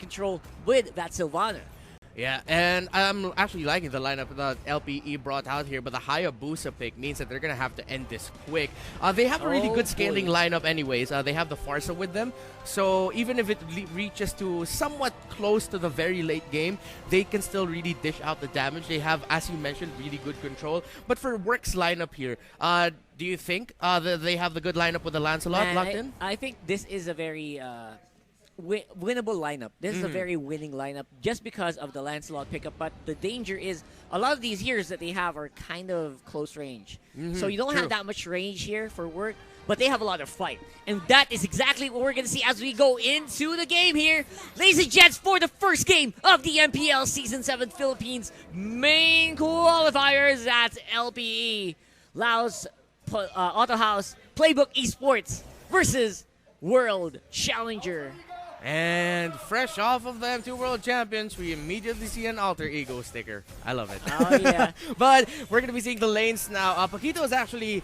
control with that Sylvana. Yeah, and I'm actually liking the lineup that LPE brought out here, but the Hayabusa pick means that they're going to have to end this quick. They have a really good scaling lineup anyways. They have the Farsa with them, so even if it reaches to somewhat close to the very late game, they can still really dish out the damage. They have, as you mentioned, really good control. But for Work's lineup here, do you think that they have the good lineup with the Lancelot locked in? I think this is a very... winnable lineup. This is a very winning lineup just because of the Lancelot pickup. But the danger is a lot of these heroes that they have are kind of close range. So you don't have that much range here for Work, but they have a lot of fight. And that is exactly what we're going to see as we go into the game here. Ladies and gents, for the first game of the MPL Season 7 Philippines main qualifiers, that's LPE, Laos, Auto House, Playbook Esports versus World Challenger. And fresh off of the M2 World Champions, we immediately see an alter ego sticker. I love it. Oh, yeah. But we're going to be seeing the lanes now. Paquito is actually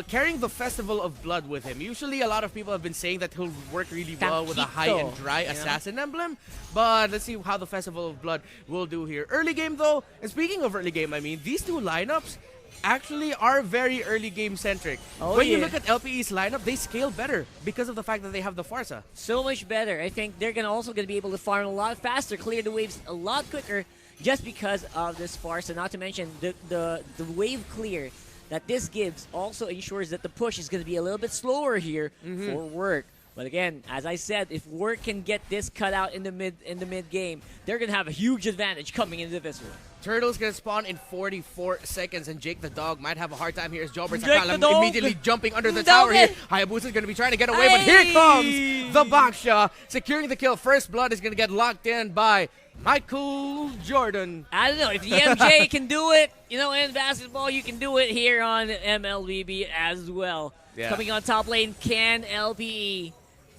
carrying the Festival of Blood with him. Usually, a lot of people have been saying that he'll work really well with a high and dry assassin emblem. But let's see how the Festival of Blood will do here. Early game, though, and speaking of early game, I mean, these two lineups actually are very early game centric. When you look at LPE's lineup, they scale better because of the fact that they have the Farsa. So much better. I think they're also going to be able to farm a lot faster, clear the waves a lot quicker just because of this Farsa. Not to mention the wave clear that this gives also ensures that the push is going to be a little bit slower here for Work. But again, as I said, if Work can get this cut out in the mid game, they're going to have a huge advantage coming into this one. Turtle's going to spawn in 44 seconds, and Jake the Dog might have a hard time here as Jobbert's immediately jumping under the tower here. Hayabusa is going to be trying to get away, but here comes the Baksha, securing the kill. First blood is going to get locked in by Michael Jordan. I don't know, if the MJ can do it, in basketball, you can do it here on MLBB as well. Yeah. Coming on top lane, can LPE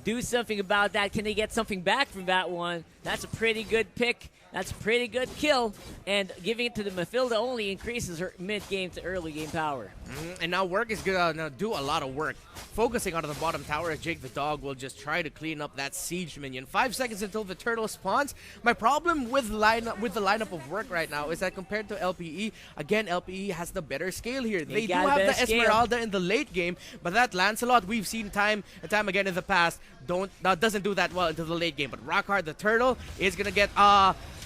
do something about that? Can they get something back from that one? That's a pretty good pick. That's a pretty good kill, and giving it to the Mathilda only increases her mid-game to early-game power. And now Work is going to do a lot of work, focusing on the bottom tower as Jake the Dog will just try to clean up that siege minion. 5 seconds until the turtle spawns. My problem with the lineup of Work right now is that compared to LPE, again, LPE has the better scale here. They do have the Esmeralda in the late game, but that Lancelot we've seen time and time again in the past doesn't do that well into the late game. But Rockhard the turtle is going to get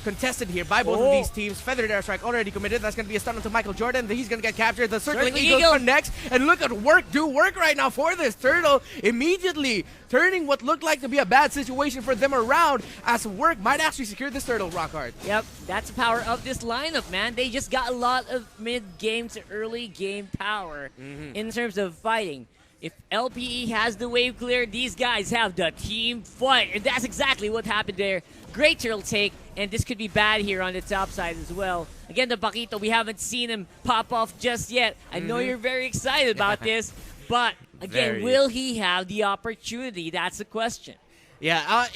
contested here by both of these teams. Feathered Airstrike already committed. That's going to be a stun onto Michael Jordan. He's going to get captured. The Circling Eagle connects. And look at Work do work right now for this turtle. Immediately turning what looked like to be a bad situation for them around as Work might actually secure this turtle, Rockhard. Yep, that's the power of this lineup, man. They just got a lot of mid-game to early game power in terms of fighting. If LPE has the wave clear, these guys have the team fight. And that's exactly what happened there. Great turtle take, and this could be bad here on the top side as well. Again, the Paquito, we haven't seen him pop off just yet. I know you're very excited about this, but again, will he have the opportunity? That's the question. Yeah,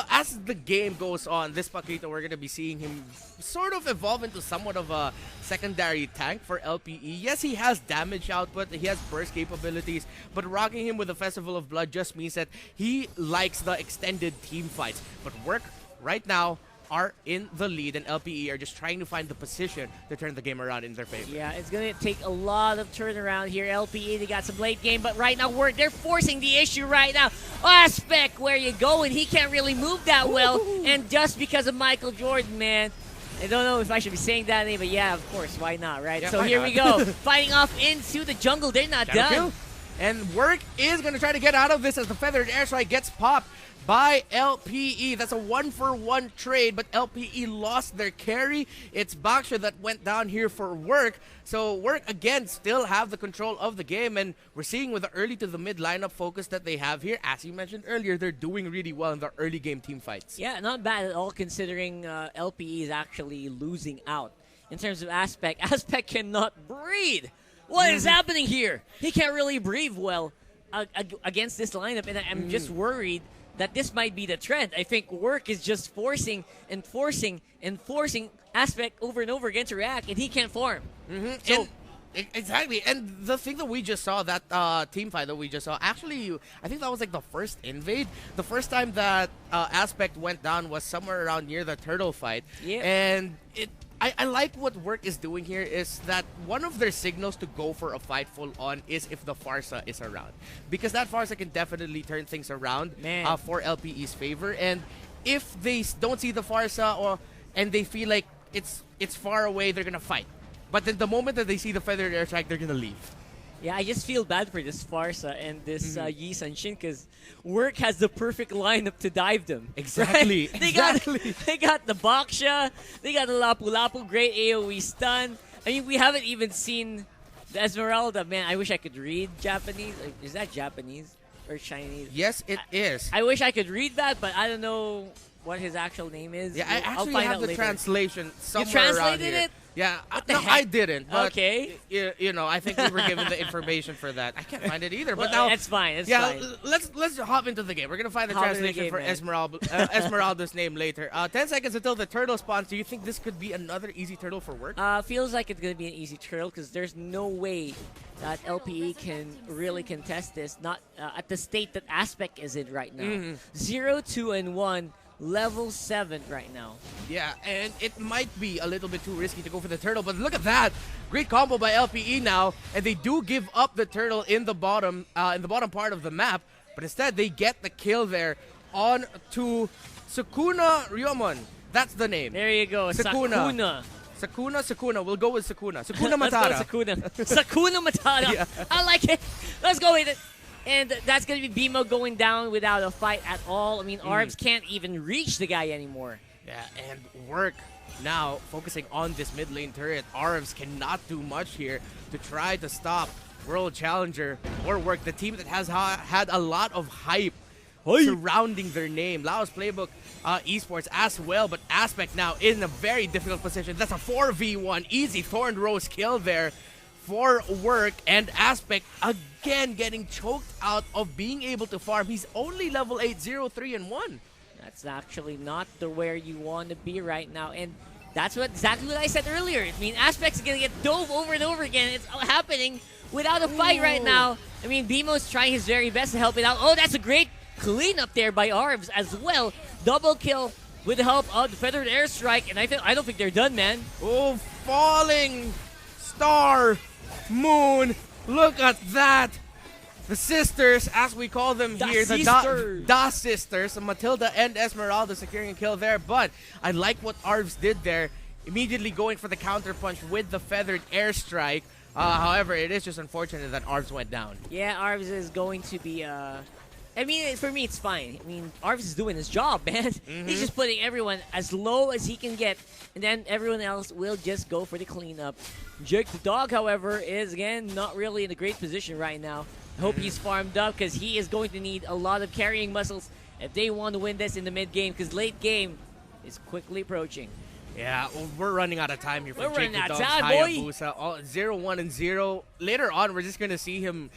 as the game goes on, this Paquito, we're going to be seeing him sort of evolve into somewhat of a secondary tank for LPE. Yes, he has damage output, he has burst capabilities, but rocking him with the Festival of Blood just means that he likes the extended team fights. But Work right now are in the lead, and LPE are just trying to find the position to turn the game around in their favor. Yeah, it's going to take a lot of turnaround here. LPE, they got some late game, but right now they're forcing the issue right now. Aspect, where you go, and he can't really move that well, and just because of Michael Jordan, man. I don't know if I should be saying that name, but yeah, of course, why not, right? Yeah, so here we go, fighting off into the jungle. They're not done. And Work is going to try to get out of this as the Feathered Airstrike gets popped by LPE. That's a 1-for-1 trade, but LPE lost their carry. It's Baksha that went down here for Work. So Work, again, still have the control of the game, and we're seeing with the early to the mid lineup focus that they have here, as you mentioned earlier, they're doing really well in the early game team fights. Yeah, not bad at all considering LPE is actually losing out. In terms of Aspect, Aspect cannot breathe. What is happening here? He can't really breathe well against this lineup, and I'm just worried that this might be the trend. I think Work is just forcing and forcing and forcing Aspect over and over again to react, and he can't farm. So Exactly, and the thing that we just saw, that team fight that we just saw, actually, I think that was like the first invade. The first time that Aspect went down was somewhere around near the turtle fight. Yeah. And I like what Work is doing here is that one of their signals to go for a fight full on is if the Farsa is around. Because that Farsa can definitely turn things around for LPE's favor. And if they don't see the Farsa and they feel like it's far away, they're going to fight. But then the moment that they see the feathered airstrike, they're gonna leave. Yeah, I just feel bad for this Farsa and this Yi Sanshin because Work has the perfect lineup to dive them. Exactly. Right? Exactly. They got the Baksha, they got the Lapu Lapu, great AoE stun. I mean, we haven't even seen the Esmeralda. Man, I wish I could read Japanese. Is that Japanese or Chinese? Yes, it is. I wish I could read that, but I don't know what his actual name is. Yeah, I I'll actually find have out the later. translation somewhere You translated around here. it? Yeah, the no, heck? I didn't. But Okay. You know, I think we were given the information for that. I can't find it either. Well, But now, that's fine. It's yeah, fine. let's hop into the game. We're gonna find the Hop into the translation game, for man. Esmeralda's name later. 10 seconds until the turtle spawns. Do you think this could be another easy turtle for Work? Feels like it's going to be an easy turtle because there's no way that LPE can really contest this. Not at the state that Aspect is in right now. 0, 2, and 1. Level 7 right now. Yeah, and it might be a little bit too risky to go for the turtle, but look at that. Great combo by LPE now, and they do give up the turtle in the bottom part of the map, but instead they get the kill there on to Sukuna Ryomon. That's the name. There you go. Sakuna. Sakuna. We'll go with Sakuna. Sakuna Matara. Let's go Sakuna. Sakuna Matara. Yeah. I like it. Let's go with it. And that's going to be BMO going down without a fight at all. I mean, Arbs can't even reach the guy anymore. Yeah, and Work now focusing on this mid lane turret. Arbs cannot do much here to try to stop World Challenger or Work, the team that has had a lot of hype surrounding their name. Laos Playbook Esports as well, but Aspect now in a very difficult position. That's a 4v1. Easy Thorn Rose kill there for Work, and Aspect again getting choked out of being able to farm. He's only level 8, 0, 3, and 1. That's actually not where you want to be right now, and that's exactly what I said earlier. I mean, Aspect's going to get dove over and over again. It's happening without a fight right now. I mean, BMO's trying his very best to help it out. Oh, that's a great clean up there by Arbs as well. Double kill with the help of the Feathered Airstrike, and I don't think they're done, man. Oh, falling star moon. Look at that. The sisters, as we call them here, the Da sisters, Matilda and Esmeralda securing a kill there. But I like what Arbs did there, immediately going for the counter punch with the Feathered Airstrike. However, it is just unfortunate that Arbs went down. Yeah, Arbs is going to be I mean, for me, it's fine. I mean, Arbs is doing his job, man. He's just putting everyone as low as he can get, and then everyone else will just go for the cleanup. Jake the dog, however, is, again, not really in a great position right now. I hope he's farmed up because he is going to need a lot of carrying muscles if they want to win this in the mid-game, because late game is quickly approaching. Yeah, well, we're running out of time here for We're Jake running the out of Dog's time, boy. Hayabusa. 0, 1, and 0. Later on, we're just going to see him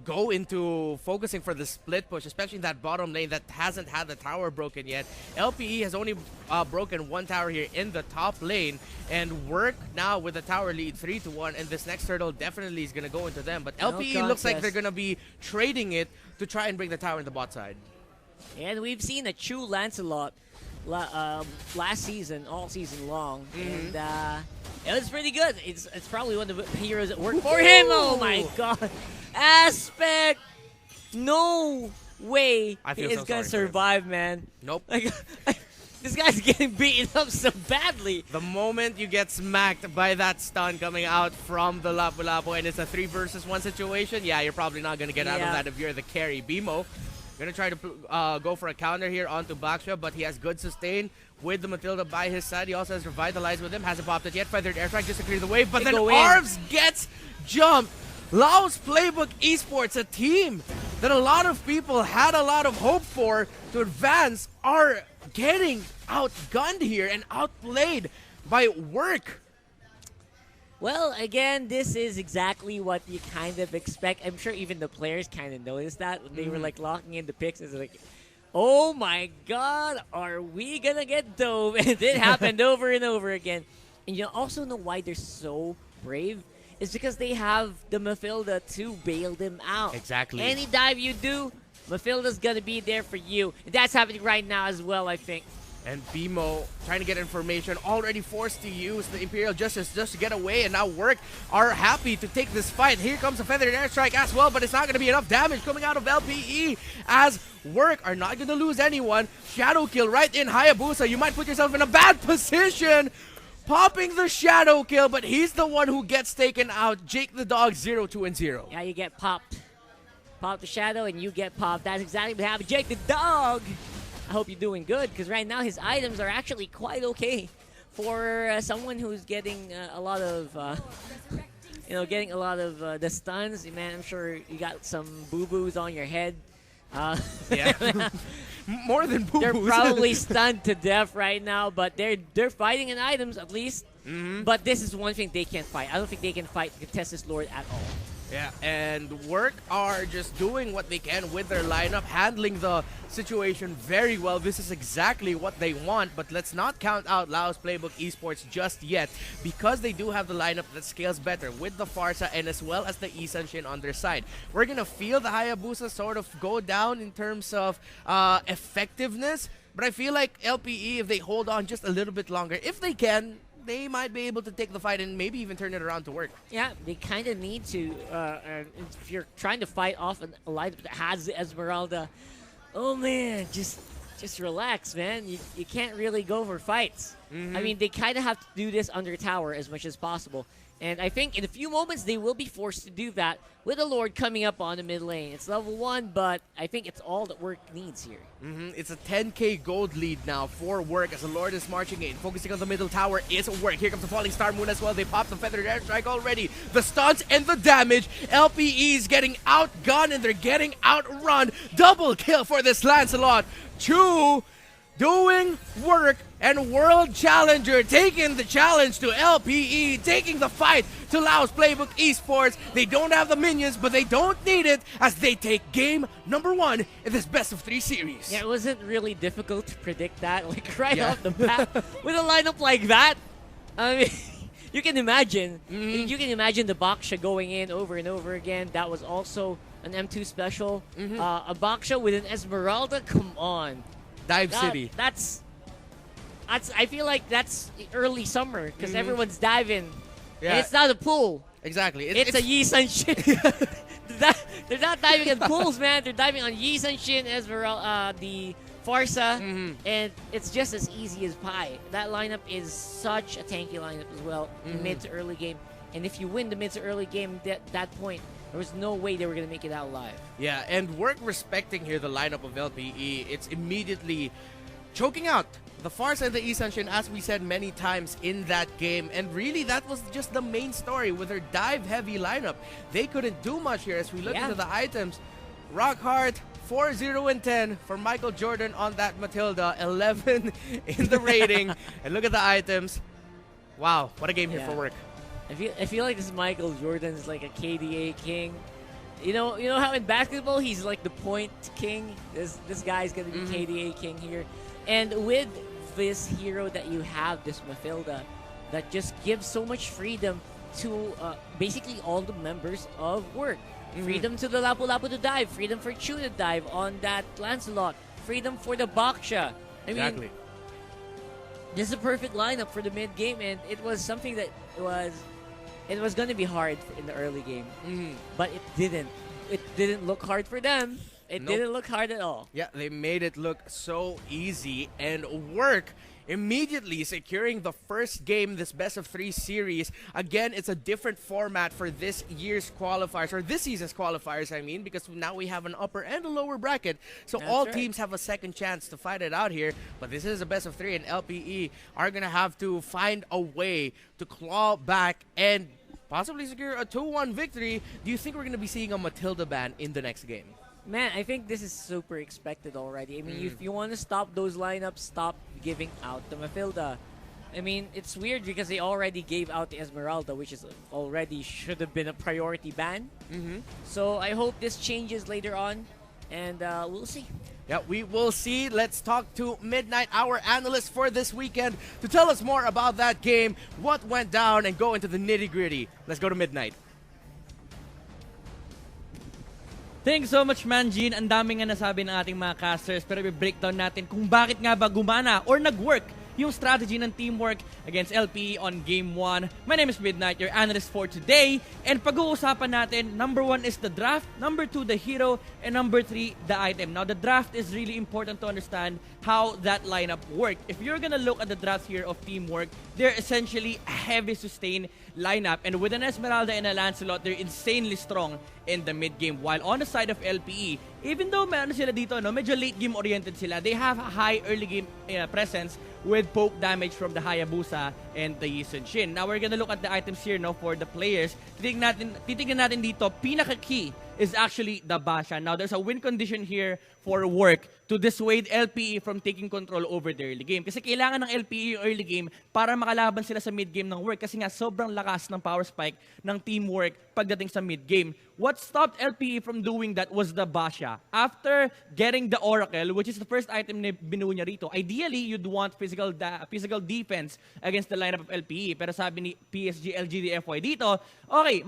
go into focusing for the split push, especially in that bottom lane that hasn't had the tower broken yet. LPE has only broken one tower here in the top lane, and Work now with the tower lead 3-1, and this next turtle definitely is going to go into them. But LPE looks like they're going to be trading it to try and bring the tower in the bot side. And we've seen a true Lancelot last season, all season long, and it was pretty good. It's probably one of the heroes that worked for him. Oh my god. Aspect! No way he is going to survive, man. Nope. Like, this guy's getting beaten up so badly. The moment you get smacked by that stun coming out from the Lapu Lapu and it's a 3 versus 1 situation, yeah, you're probably not going to get out of that if you're the carry. BMO going to try to go for a counter here onto Baksha, but he has good sustain with the Matilda by his side. He also has Revitalize with him. Hasn't popped it yet. Feathered Airstrike just to clear the way, but then Arbs gets jumped. Laos Playbook Esports, a team that a lot of people had a lot of hope for to advance, are getting outgunned here and outplayed by Work. Well, again, this is exactly what you kind of expect. I'm sure even the players kind of noticed that when they were like locking in the picks. It's like, oh my god, are we gonna get dove? And it happened over and over again. And you also know why they're so brave is because they have the Mafilda to bail them out. Exactly. Any dive you do, Mafilda's gonna be there for you. And that's happening right now as well, I think. And BMO trying to get information, already forced to use the Imperial Justice just to get away, and now Work are happy to take this fight. Here comes a Feathered Airstrike as well, but it's not going to be enough damage coming out of LPE as Work are not going to lose anyone. Shadow Kill right in Hayabusa. You might put yourself in a bad position. Popping the Shadow Kill, but he's the one who gets taken out. Jake the Dog 0-2-0. Yeah, you get popped. Pop the Shadow and you get popped. That's exactly what happened. Jake the Dog! I hope you're doing good, because right now his items are actually quite okay for someone who's getting a lot of, getting a lot of the stuns. Man, I'm sure you got some boo-boos on your head. Yeah, more than boo-boos. They're probably stunned to death right now, but they're fighting in items at least. But this is one thing they can't fight. I don't think they can fight the Contested Lord at all. Yeah, and Work are just doing what they can with their lineup, handling the situation very well. This is exactly what they want, but let's not count out Laos Playbook Esports just yet, because they do have the lineup that scales better with the Farsa and as well as the Isanshin on their side. We're gonna feel the Hayabusa sort of go down in terms of effectiveness, but I feel like LPE, if they hold on just a little bit longer, if they can, they might be able to take the fight and maybe even turn it around to Work. Yeah, they kind of need to. If you're trying to fight off a lineup that has the Esmeralda, oh man, just relax, man. You can't really go for fights. I mean, they kind of have to do this under tower as much as possible. And I think in a few moments they will be forced to do that with the Lord coming up on the mid lane. It's level 1, but I think it's all that Work needs here. It's a 10k gold lead now for Work as the Lord is marching in. Focusing on the middle tower is Work. Here comes the Falling Star Moon as well. They popped the Feathered Airstrike already. The stunts and the damage. LPE is getting outgunned and they're getting outrun. Double kill for this Lancelot. Chu doing work, and World Challenger taking the challenge to LPE, taking the fight to Laos Playbook Esports. They don't have the minions, but they don't need it as they take game number 1 in this best of 3 series. Yeah, it wasn't really difficult to predict that, like right off the bat with a lineup like that. I mean, you can imagine. You can imagine the Baksha going in over and over again. That was also an M2 special. A Baksha with an Esmeralda. Come on. Dive City. That's. I feel like that's early summer because everyone's diving. Yeah. And it's not a pool. Exactly. It's a Yi Sun Shin. They're not diving in pools, man. They're diving on Yi Sun Shin, Esmeralda, the Farsa, and it's just as easy as pie. That lineup is such a tanky lineup as well, mid to early game. And if you win the mid to early game at that point, there was no way they were going to make it out alive. Yeah, and Work respecting here the lineup of LPE, it's immediately choking out the Farsa and the Isanshin, as we said many times in that game. And really, that was just the main story with their dive-heavy lineup. They couldn't do much here as we look into the items. Rock Hard, 4-0-10 for Michael Jordan on that Matilda, 11 in the rating. And look at the items. Wow, what a game here for Work. I feel like this Michael Jordan's like a KDA king. You know how in basketball he's like the point king. This guy's gonna be KDA king here, and with this hero that you have, this Mafilda, that just gives so much freedom to basically all the members of Work. Freedom to the Lapu-Lapu to dive, freedom for Chu to dive on that Lancelot, freedom for the Baksha. I mean, this is a perfect lineup for the mid game, and it was something that it was going to be hard in the early game, but it didn't. It didn't look hard for them. It didn't look hard at all. Yeah, they made it look so easy, and Work immediately securing the first game this best of 3 series. Again, it's a different format for this year's qualifiers, or this season's qualifiers, I mean, because now we have an upper and a lower bracket, so all teams have a second chance to fight it out here. But this is a best of 3, and LPE are gonna have to find a way to claw back and possibly secure a 2-1 victory. Do you think we're gonna be seeing a Matilda ban in the next game? Man, I think this is super expected already. I mean, if you want to stop those lineups, stop giving out the Mafilda. I mean, it's weird because they already gave out the Esmeralda, which is already should have been a priority ban. So I hope this changes later on, and we'll see. Yeah, we will see. Let's talk to Midnight, our analyst for this weekend, to tell us more about that game, what went down, and go into the nitty-gritty. Let's go to Midnight. Thanks so much, Manjin. Ang daming nga nasabi ng ating mga casters, pero i-breakdown natin kung bakit nga ba gumana or nag-work yung strategy ng teamwork against LPE on Game 1. My name is Midnight, your analyst for today. And pag-uusapan natin, number 1 is the draft, number 2 the hero, and number 3 the item. Now, the draft is really important to understand how that lineup worked. If you're gonna look at the draft here of teamwork, they're essentially a heavy sustain lineup. And with an Esmeralda and a Lancelot, they're insanely strong in the mid game. While on the side of LPE, even though meron sila dito, no, medyo late game oriented sila, they have a high early game presence with poke damage from the Hayabusa and the Yi Sun-Shin. Now we're gonna look at the items here, no, for the players. Titignan natin dito, pinaka-key is actually the Basha. Now there's a win condition here for work to dissuade LPE from taking control over the early game. Kasi kailangan ng LPE yung early game para makalaban sila sa mid game ng work. Kasi nga sobrang lakas ng power spike ng teamwork pagdating sa mid game. What stopped LPE from doing that was the Basha. After getting the Oracle, which is the first item na binuo niya rito, ideally, you'd want physical defense against the lineup of LPE. Pero sabi ni PSG LGDFY dito, okay,